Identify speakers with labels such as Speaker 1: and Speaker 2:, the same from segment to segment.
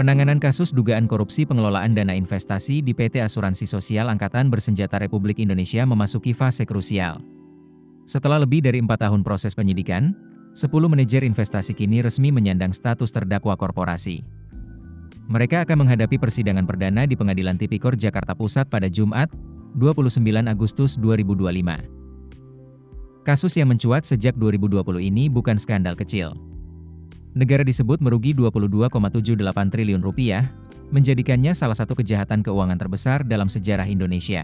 Speaker 1: Penanganan kasus dugaan korupsi pengelolaan dana investasi di PT Asuransi Sosial Angkatan Bersenjata Republik Indonesia memasuki fase krusial. Setelah lebih dari 4 tahun proses penyidikan, 10 manajer investasi kini resmi menyandang status terdakwa korporasi. Mereka akan menghadapi persidangan perdana di Pengadilan Tipikor Jakarta Pusat pada Jumat, 29 Agustus 2025. Kasus yang mencuat sejak 2020 ini bukan skandal kecil. Negara disebut merugi 22,78 triliun rupiah, menjadikannya salah satu kejahatan keuangan terbesar dalam sejarah Indonesia.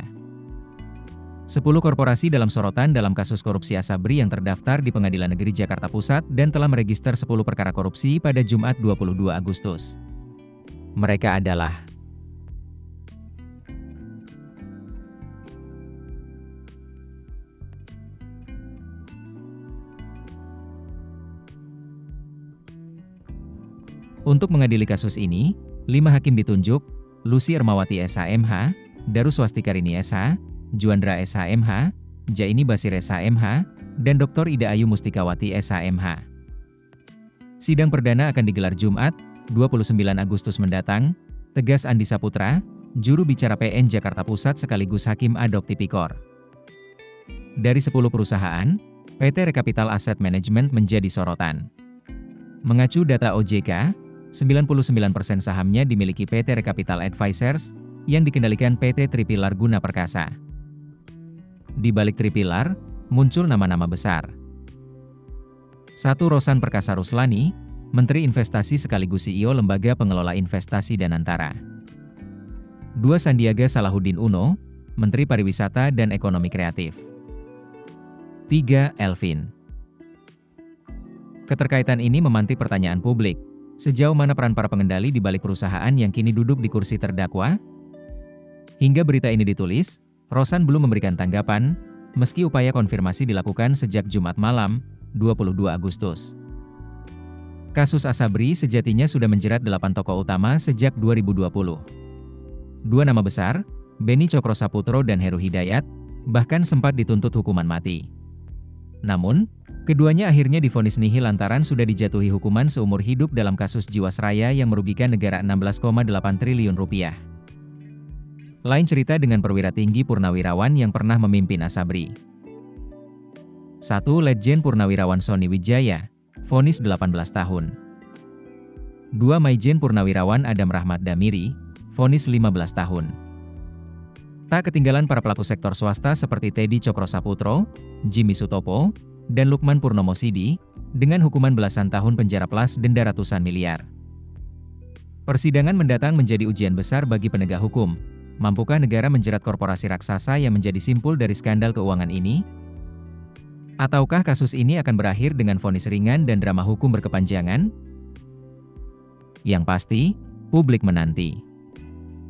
Speaker 1: 10 korporasi dalam sorotan dalam kasus korupsi Asabri yang terdaftar di Pengadilan Negeri Jakarta Pusat dan telah meregister 10 perkara korupsi pada Jumat 22 Agustus. Mereka adalah Untuk mengadili kasus ini, 5 hakim ditunjuk, Lucy Ermawati SHMH, Darus Swastikarini SH, Juandra SHMH, Jaini Basir SHMH, dan Dr. Ida Ayu Mustikawati SHMH. Sidang perdana akan digelar Jumat, 29 Agustus mendatang, tegas Andi Saputra, juru bicara PN Jakarta Pusat sekaligus Hakim Ad hoc Tipikor. Dari 10 perusahaan, PT Rekapital Asset Management menjadi sorotan. Mengacu data OJK, 99% sahamnya dimiliki PT Rekapital Advisors, yang dikendalikan PT Tripilar Guna Perkasa. Di balik Tripilar, muncul nama-nama besar. 1. Rosan Perkasa Ruslani, Menteri Investasi sekaligus CEO Lembaga Pengelola Investasi Danantara. 2. Sandiaga Salahuddin Uno, Menteri Pariwisata dan Ekonomi Kreatif. 3. Elvin. Keterkaitan ini memantik pertanyaan publik. Sejauh mana peran para pengendali di balik perusahaan yang kini duduk di kursi terdakwa? Hingga berita ini ditulis, Rosan belum memberikan tanggapan, meski upaya konfirmasi dilakukan sejak Jumat malam, 22 Agustus. Kasus Asabri sejatinya sudah menjerat 8 tokoh utama sejak 2020. 2 nama besar, Beni Cokrosaputro dan Heru Hidayat, bahkan sempat dituntut hukuman mati. Namun, keduanya akhirnya divonis nihil lantaran sudah dijatuhi hukuman seumur hidup dalam kasus Jiwasraya yang merugikan negara 16,8 triliun rupiah. Lain cerita dengan perwira tinggi purnawirawan yang pernah memimpin Asabri. 1. Letjen Purnawirawan Sony Wijaya, vonis 18 tahun. 2. Maijen Purnawirawan Adam Rahmat Damiri, vonis 15 tahun. Tak ketinggalan para pelaku sektor swasta seperti Teddy Cokrosaputro, Jimmy Sutopo, dan Lukman Purnomo Sidi, dengan hukuman belasan tahun penjara plus denda ratusan miliar. Persidangan mendatang menjadi ujian besar bagi penegak hukum. Mampukah negara menjerat korporasi raksasa yang menjadi simpul dari skandal keuangan ini? Ataukah kasus ini akan berakhir dengan vonis ringan dan drama hukum berkepanjangan? Yang pasti, publik menanti.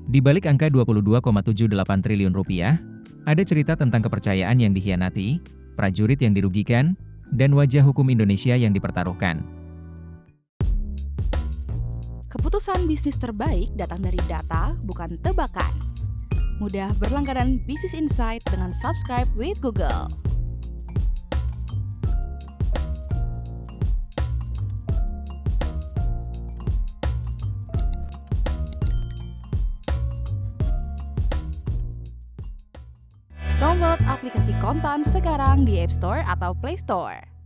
Speaker 1: Di balik angka 22,78 triliun rupiah, ada cerita tentang kepercayaan yang dikhianati, prajurit yang dirugikan, dan wajah hukum Indonesia yang dipertaruhkan.
Speaker 2: Keputusan bisnis terbaik datang dari data, bukan tebakan. Mudah berlangganan Business Insight dengan subscribe with Google. Download aplikasi Kontan sekarang di App Store atau Play Store.